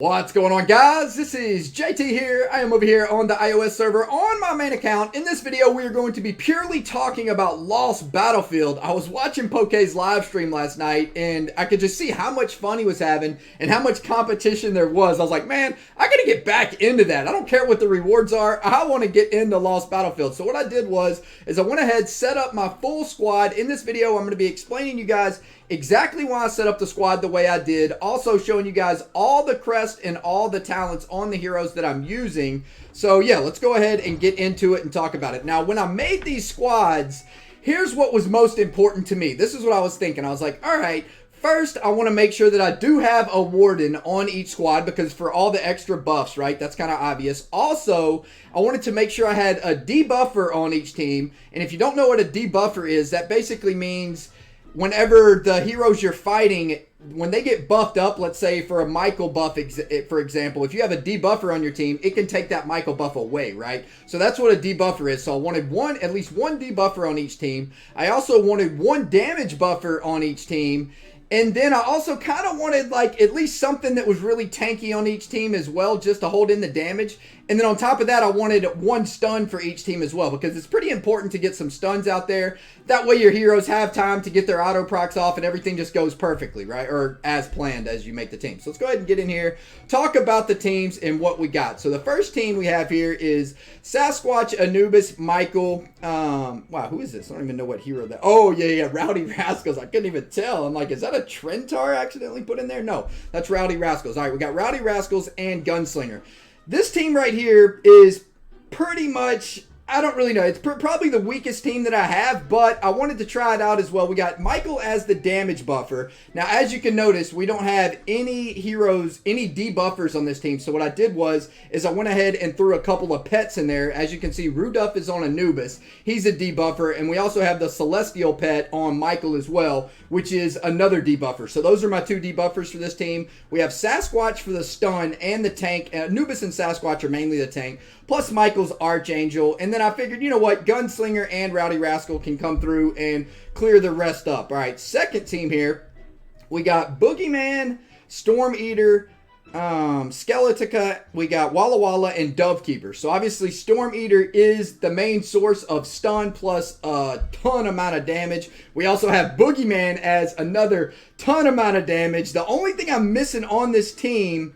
What's going on, guys? This is JT here. I am over here on the iOS server on my main account. In this video, we are going to be purely talking about Lost Battlefield. I was watching Poke's live stream last night, and I could just see how much fun he was having and how much competition there was. I was like, man, I gotta get back into that. I don't care what the rewards are. I want to get into Lost Battlefield. So what I did is I went ahead, set up my full squad. In this video, I'm going to be explaining you guys exactly why I set up the squad the way I did. Also showing you guys all the crests and all the talents on the heroes that I'm using. So yeah, let's go ahead and get into it and talk about it. Now, when I made these squads, here's what was most important to me. This is what I was thinking. I was like, all right, first, I want to make sure that I do have a warden on each squad because for all the extra buffs, right? That's kind of obvious. Also, I wanted to make sure I had a debuffer on each team. And if you don't know what a debuffer is, that basically means whenever the heroes you're fighting, when they get buffed up, let's say for a Michael buff, for example, if you have a debuffer on your team, it can take that Michael buff away, right? So that's what a debuffer is. So I wanted at least one debuffer on each team. I also wanted one damage buffer on each team. And then I also kind of wanted like at least something that was really tanky on each team as well, just to hold in the damage. And then on top of that, I wanted one stun for each team as well, because it's pretty important to get some stuns out there. That way your heroes have time to get their auto procs off and everything just goes perfectly, right? Or as planned as you make the team. So let's go ahead and get in here, talk about the teams and what we got. So the first team we have here is Sasquatch, Anubis, Michael. Wow, who is this? I don't even know what hero that. Oh, yeah, Rowdy Rascals. I couldn't even tell. I'm like, is that a Trentar I accidentally put in there? No, that's Rowdy Rascals. All right, we got Rowdy Rascals and Gunslinger. This team right here is pretty much, I don't really know. It's probably the weakest team that I have, but I wanted to try it out as well. We got Michael as the damage buffer. Now, as you can notice, we don't have any heroes, any debuffers on this team. So what I did is I went ahead and threw a couple of pets in there. As you can see, Rudolph is on Anubis. He's a debuffer. And we also have the Celestial pet on Michael as well, which is another debuffer. So those are my two debuffers for this team. We have Sasquatch for the stun and the tank. Anubis and Sasquatch are mainly the tank, plus Michael's Archangel. And then I figured, you know what, Gunslinger and Rowdy Rascal can come through and clear the rest up. All right, second team here, we got Boogeyman, Storm Eater, Skeletica, we got Walla Walla, and Dovekeeper. So obviously Storm Eater is the main source of stun plus a ton amount of damage. We also have Boogeyman as another ton amount of damage. The only thing I'm missing on this team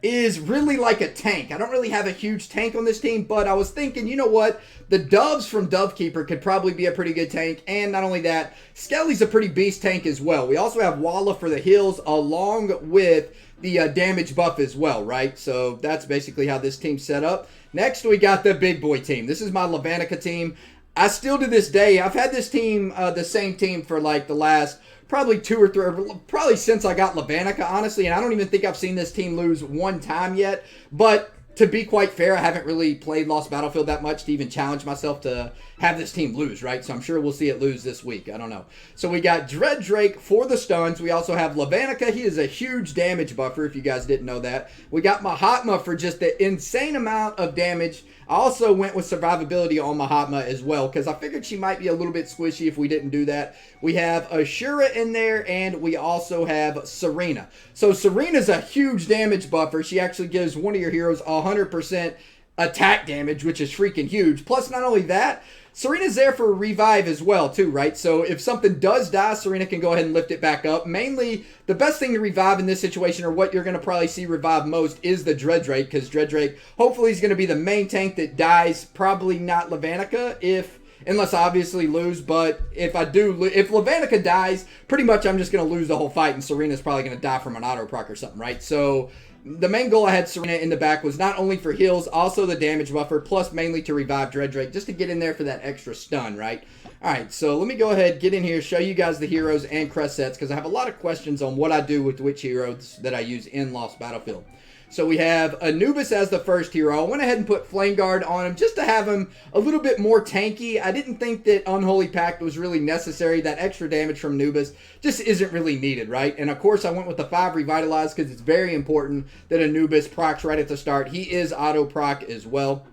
is really like a tank. I don't really have a huge tank on this team, but I was thinking, you know what? The Doves from Dovekeeper could probably be a pretty good tank, and not only that, Skelly's a pretty beast tank as well. We also have Walla for the heals along with the damage buff as well, right? So that's basically how this team's set up. Next, we got the big boy team. This is my Lavanica team. I still to this day, I've had this team, the same team for like the last probably 2 or 3, probably since I got Lavanica, honestly, and I don't even think I've seen this team lose one time yet. But to be quite fair, I haven't really played Lost Battlefield that much to even challenge myself to have this team lose, right? So I'm sure we'll see it lose this week. I don't know. So we got Dread Drake for the stuns. We also have Lavanica. He is a huge damage buffer, if you guys didn't know that. We got Mahatma for just the insane amount of damage. I also went with survivability on Mahatma as well, because I figured she might be a little bit squishy if we didn't do that. We have Ashura in there, and we also have Serena. So Serena's a huge damage buffer. She actually gives one of your heroes 100% attack damage, which is freaking huge. Plus, not only that, Serena's there for a revive as well, too, right? So if something does die, Serena can go ahead and lift it back up. Mainly, the best thing to revive in this situation, or what you're going to probably see revive most, is the Dread Drake, because Dread Drake hopefully is going to be the main tank that dies. Probably not Lavanica, unless I obviously lose. But if Lavanica dies, pretty much I'm just going to lose the whole fight, and Serena's probably going to die from an auto proc or something, right? So the main goal I had Serena in the back was not only for heals, also the damage buffer, plus mainly to revive Dread Drake, just to get in there for that extra stun, right? All right, so let me go ahead, get in here, show you guys the heroes and crest sets, because I have a lot of questions on what I do with which heroes that I use in Lost Battlefield. So we have Anubis as the first hero. I went ahead and put Flame Guard on him just to have him a little bit more tanky. I didn't think that Unholy Pact was really necessary. That extra damage from Anubis just isn't really needed, right? And of course, I went with the 5 Revitalize because it's very important that Anubis procs right at the start. He is auto proc as well.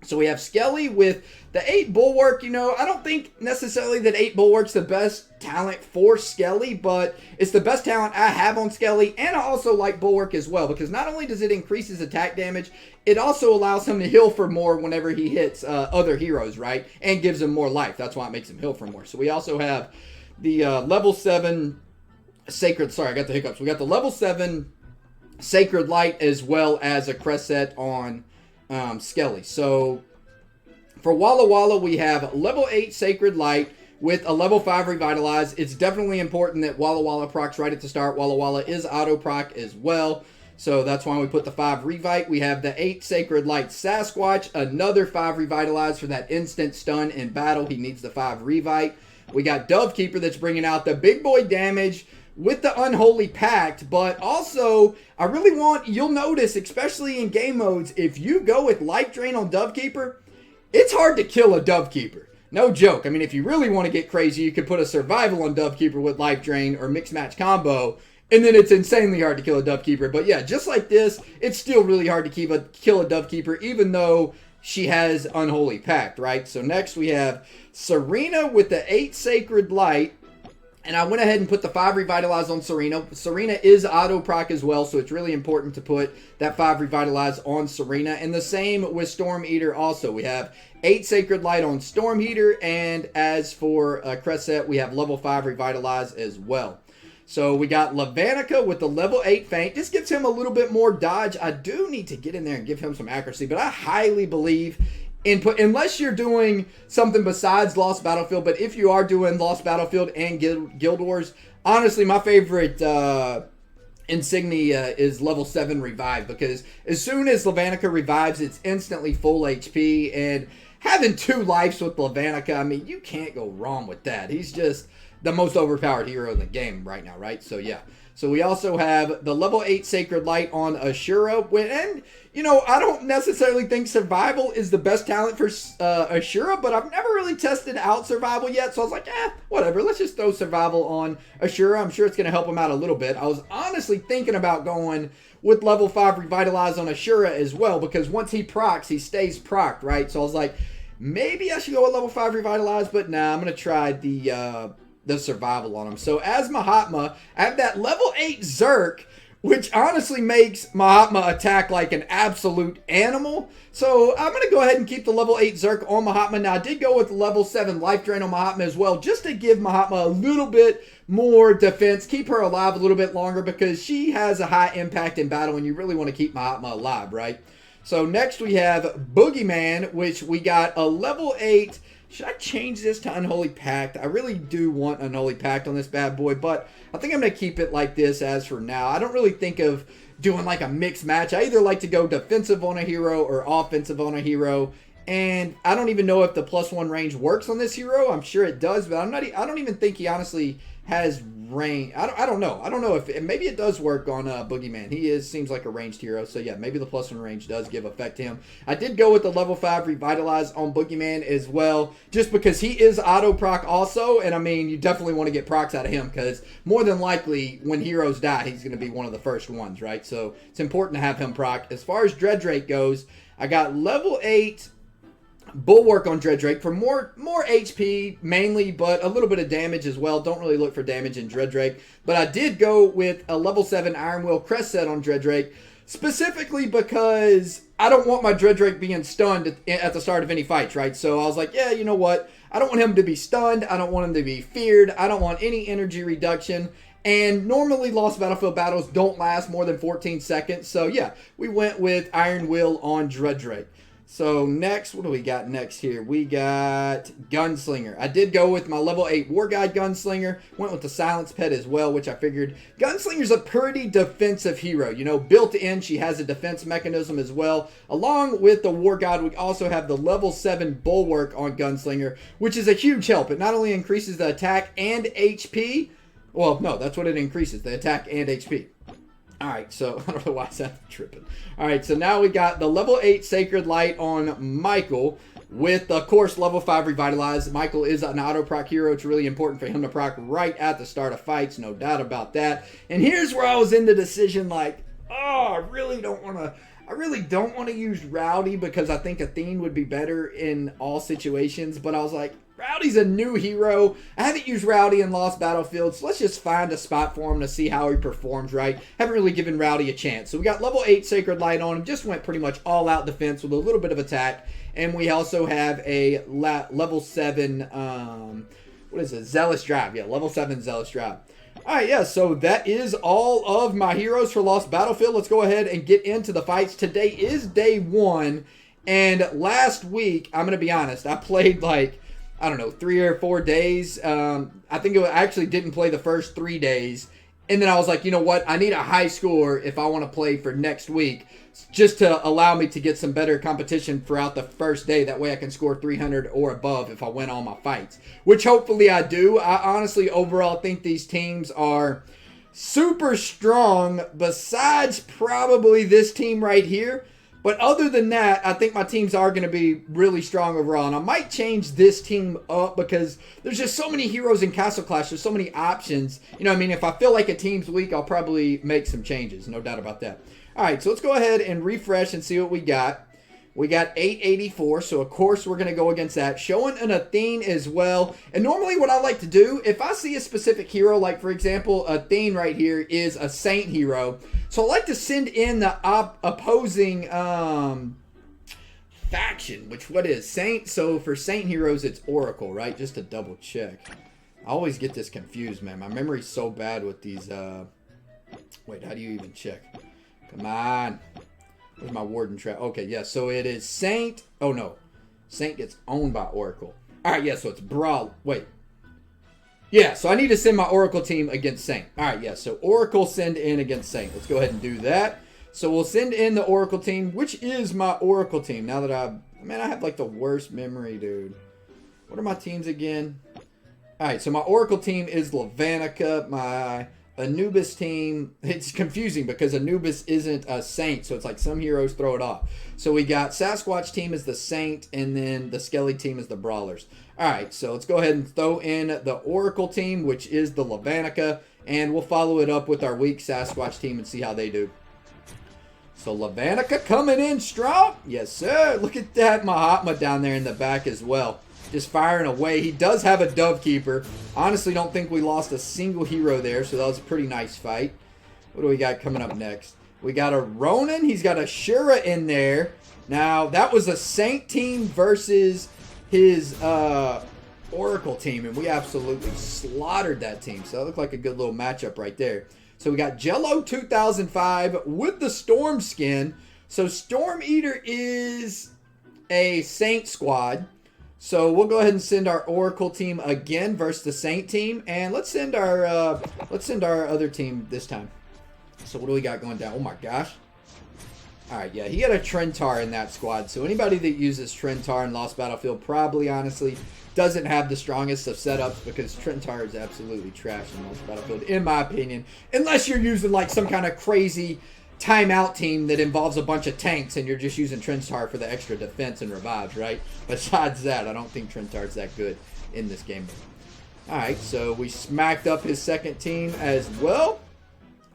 So we have Skelly with the 8 Bulwark. You know, I don't think necessarily that 8 Bulwark's the best talent for Skelly, but it's the best talent I have on Skelly, and I also like Bulwark as well, because not only does it increase his attack damage, it also allows him to heal for more whenever he hits other heroes, right? And gives him more life. That's why it makes him heal for more. So we also have the level 7 Sacred, sorry, I got the hiccups. We got the level 7 Sacred Light as well as a crest set on Skelly. So for Walla Walla, we have level 8 Sacred Light with a level 5 Revitalize. It's definitely important that Walla Walla procs right at the start. Walla Walla is auto proc as well, so that's why we put the 5 Revite. We have the 8 Sacred Light Sasquatch, another 5 Revitalize for that instant stun in battle. He needs the 5 Revite. We got Dovekeeper that's bringing out the big boy damage with the Unholy Pact, but also I really want, you'll notice, especially in game modes, if you go with Life Drain on Dovekeeper, it's hard to kill a Dovekeeper. No joke. I mean, if you really want to get crazy, you could put a Survival on Dovekeeper with Life Drain or Mix Match Combo, and then it's insanely hard to kill a Dovekeeper. But yeah, just like this, it's still really hard to kill a Dovekeeper, even though she has Unholy Pact, right? So next we have Serena with the 8 Sacred Light. And I went ahead and put the 5 Revitalize on Serena. Serena is auto proc as well, so it's really important to put that 5 Revitalize on Serena. And the same with Storm Eater also. We have 8 Sacred Light on Storm Eater, and as for crest set, we have level 5 Revitalize as well. So we got Lavanica with the level 8 Feint. This gives him a little bit more dodge. I do need to get in there and give him some accuracy, but I highly believe unless you're doing something besides Lost Battlefield, but if you are doing Lost Battlefield and Guild Wars, honestly, my favorite insignia is level 7 Revive, because as soon as Lavanica revives, it's instantly full HP, and having 2 lives with Lavanica, I mean, you can't go wrong with that. He's just the most overpowered hero in the game right now, right? So yeah. So we also have the level 8 Sacred Light on Ashura. And, you know, I don't necessarily think Survival is the best talent for Ashura, but I've never really tested out Survival yet. So I was like, whatever. Let's just throw Survival on Ashura. I'm sure it's going to help him out a little bit. I was honestly thinking about going with level 5 Revitalize on Ashura as well, because once he procs, he stays procced, right? So I was like, maybe I should go with level 5 Revitalize, but nah, I'm going to try the Survival on him. So as Mahatma, I have that level 8 Zerk, which honestly makes Mahatma attack like an absolute animal. So I'm going to go ahead and keep the level 8 Zerk on Mahatma. Now I did go with level 7 Life Drain on Mahatma as well, just to give Mahatma a little bit more defense, keep her alive a little bit longer, because she has a high impact in battle and you really want to keep Mahatma alive, right? So next we have Boogeyman, which we got a level 8. Should I change this to Unholy Pact? I really do want Unholy Pact on this bad boy, but I think I'm going to keep it like this as for now. I don't really think of doing like a mixed match. I either like to go defensive on a hero or offensive on a hero, and I don't even know if the +1 range works on this hero. I'm sure it does, but I don't even think he honestly has range. I don't know. I don't know if maybe it does work on Boogeyman. He seems like a ranged hero, so yeah, maybe the +1 range does give effect to him. I did go with the level 5 Revitalize on Boogeyman as well, just because he is auto proc also, and I mean, you definitely want to get procs out of him, because more than likely when heroes die, he's going to be one of the first ones, right? So it's important to have him proc. As far as Dreadrake goes, I got level 8 Bulwark on Dreadrake for more HP mainly, but a little bit of damage as well. Don't really look for damage in Dreadrake. But I did go with a level 7 Iron Will crest set on Dreadrake, specifically because I don't want my Dreadrake being stunned at the start of any fights, right? So I was like, yeah, you know what? I don't want him to be stunned. I don't want him to be feared. I don't want any energy reduction. And normally Lost Battlefield battles don't last more than 14 seconds. So yeah, we went with Iron Will on Dreadrake. So next, what do we got next here? We got Gunslinger. I did go with my level 8 War Guide Gunslinger. Went with the Silence Pet as well, which I figured Gunslinger's a pretty defensive hero. You know, built in, she has a defense mechanism as well. Along with the War Guide, we also have the level 7 Bulwark on Gunslinger, which is a huge help. It not only increases the attack and HP. Well, no, that's what it increases, the attack and HP. Alright, so I don't know why I said tripping. Alright, so now we got the level 8 Sacred Light on Michael with, of course, level 5 Revitalize. Michael is an auto proc hero. It's really important for him to proc right at the start of fights, no doubt about that. And here's where I was in the decision, like, Oh, I really don't want to use Rowdy because I think Athene would be better in all situations. But I was like, Rowdy's a new hero. I haven't used Rowdy in Lost Battlefield, so let's just find a spot for him to see how he performs, right? Haven't really given Rowdy a chance. So we got level 8 Sacred Light on him. Just went pretty much all out defense with a little bit of attack. And we also have a level 7, what is it? Zealous Drive. Yeah, level 7 Zealous Drive. Alright, yeah, so that is all of my heroes for Lost Battlefield. Let's go ahead and get into the fights. Today is day 1, and last week, I'm going to be honest, I played like, I don't know, 3 or 4 days. I think I actually didn't play the first 3 days, and then I was like, you know what, I need a high score if I want to play for next week, just to allow me to get some better competition throughout the first day. That way I can score 300 or above if I win all my fights, which hopefully I do. I honestly overall think these teams are super strong, besides probably this team right here. But other than that, I think my teams are going to be really strong overall. And I might change this team up because there's just so many heroes in Castle Clash. There's so many options. You know what I mean? If I feel like a team's weak, I'll probably make some changes. No doubt about that. All right, so let's go ahead and refresh and see what we got. We got 884, so of course we're going to go against that. Showing an Athene as well. And normally what I like to do, if I see a specific hero, like for example, Athene right here is a Saint hero. So I like to send in the opposing faction, which what is Saint? So for Saint heroes, it's Oracle, right? Just to double check. I always get this confused, man. My memory's so bad with these. Wait, how do you even check? Come on. Where's my warden trap? Okay, yeah, so it is Saint. Oh, no. Saint gets owned by Oracle. All right, yeah, so it's Brawl. Wait. Yeah, so I need to send my Oracle team against Saint. All right, yeah, so Oracle send in against Saint. Let's go ahead and do that. So we'll send in the Oracle team, which is my Oracle team. Now that I have like the worst memory, dude. What are my teams again? All right, so my Oracle team is Lavanica. My Anubis team, it's confusing because Anubis isn't a Saint, so it's like some heroes throw it off. So we got Sasquatch team is the Saint, and then the Skelly team is the Brawlers. Alright, so let's go ahead and throw in the Oracle team, which is the Lavanica, and we'll follow it up with our weak Sasquatch team and see how they do. So Lavanica coming in strong. Yes, sir. Look at that Mahatma down there in the back as well. Just firing away. He does have a Dovekeeper. Honestly, don't think we lost a single hero there, so that was a pretty nice fight. What do we got coming up next? We got a Ronin. He's got a Shura in there. Now, that was a Saint team versus his Oracle team, and we absolutely slaughtered that team. So that looked like a good little matchup right there. So we got Jello 2005 with the Storm skin. So Storm Eater is a Saint squad. So we'll go ahead and send our Oracle team again versus the Saint team, and let's send our other team this time. So what do we got going down? Oh my gosh! All right, yeah, he had a Trentar in that squad. So anybody that uses Trentar in Lost Battlefield probably honestly doesn't have the strongest of setups, because Trentar is absolutely trash in Lost Battlefield, in my opinion, unless you're using like some kind of crazy timeout team that involves a bunch of tanks and you're just using Trentar for the extra defense and revives, right? Besides that, I don't think Trentar's that good in this game. Alright, so we smacked up his second team as well.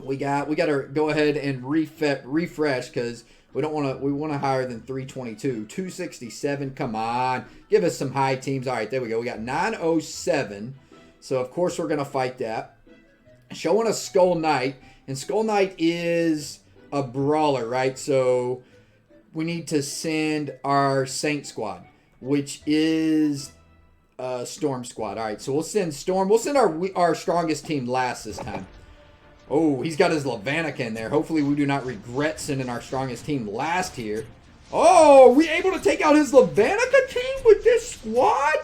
We got to go ahead and refresh because we want to higher than 322. 267, come on. Give us some high teams. Alright, there we go. We got 907. So of course we're gonna fight that. Showing a Skull Knight. And Skull Knight is a brawler, right? So we need to send our Saint squad, which is Storm squad. All right, so we'll send Storm. We'll send our strongest team last this time. Oh, he's got his Lavanica in there. Hopefully we do not regret sending our strongest team last here. Oh, are we able to take out his Lavanica team with this squad?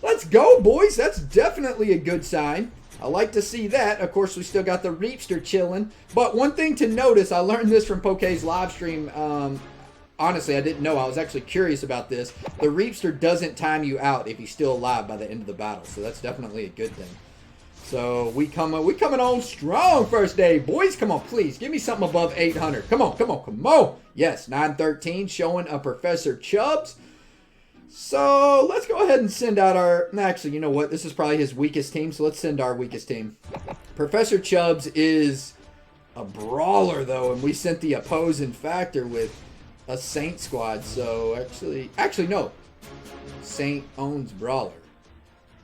Let's go, boys. That's definitely a good sign. I like to see that. Of course, we still got the Reapster chilling. But one thing to notice, I learned this from Poke's live stream. Honestly, I didn't know. I was actually curious about this. The Reapster doesn't time you out if he's still alive by the end of the battle. So that's definitely a good thing. So we coming on strong first day. Boys, come on, please. Give me something above 800. Come on, come on, come on. Yes, 913 showing a Professor Chubbs. So let's go ahead and send out our... Actually, you know what? This is probably his weakest team, so let's send our weakest team. Professor Chubbs is a brawler, though, and we sent the opposing factor with a Saint squad. So, actually, no. Saint owns brawler.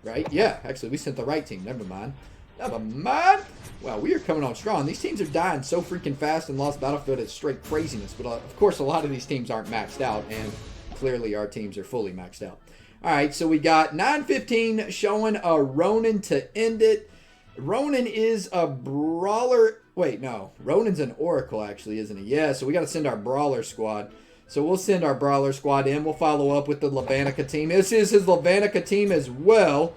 Right? Yeah, actually, we sent the right team. Never mind. Never mind. Wow, we are coming on strong. These teams are dying so freaking fast in Lost Battlefield. It's straight craziness. But, of course, a lot of these teams aren't maxed out, and clearly our teams are fully maxed out. All right, so we got 9:15 showing a Ronin to end it. Ronin is a brawler. Wait, no. Ronin's an Oracle, actually, isn't he? Yeah, so we got to send our brawler squad. So we'll send our brawler squad in. We'll follow up with the Lavanica team. This is his Lavanica team as well.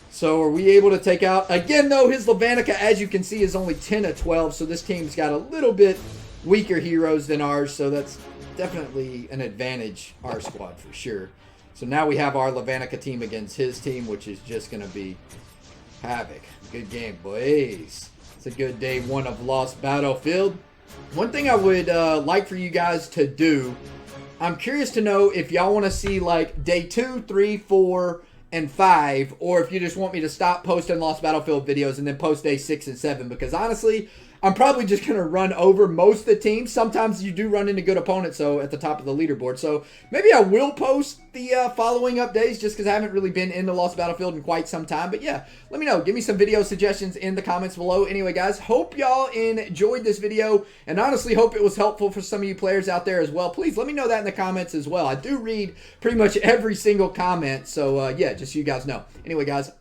So are we able to take out... Again, though, his Lavanica, as you can see, is only 10 of 12. So this team's got a little bit weaker heroes than ours. So that's definitely an advantage, our squad, for sure. So now we have our Lavanica team against his team, which is just going to be havoc. Good game, boys. It's a good day one of Lost Battlefield. One thing I would like for you guys to do, I'm curious to know if y'all want to see like day 2, 3, 4, and 5, or if you just want me to stop posting Lost Battlefield videos and then post day 6 and 7, because honestly, I'm probably just going to run over most of the teams. Sometimes you do run into good opponents, so at the top of the leaderboard. So maybe I will post the following up days just because I haven't really been into Lost Battlefield in quite some time. But yeah, let me know. Give me some video suggestions in the comments below. Anyway, guys, hope y'all enjoyed this video, and honestly hope it was helpful for some of you players out there as well. Please let me know that in the comments as well. I do read pretty much every single comment, so yeah, just so you guys know. Anyway, guys,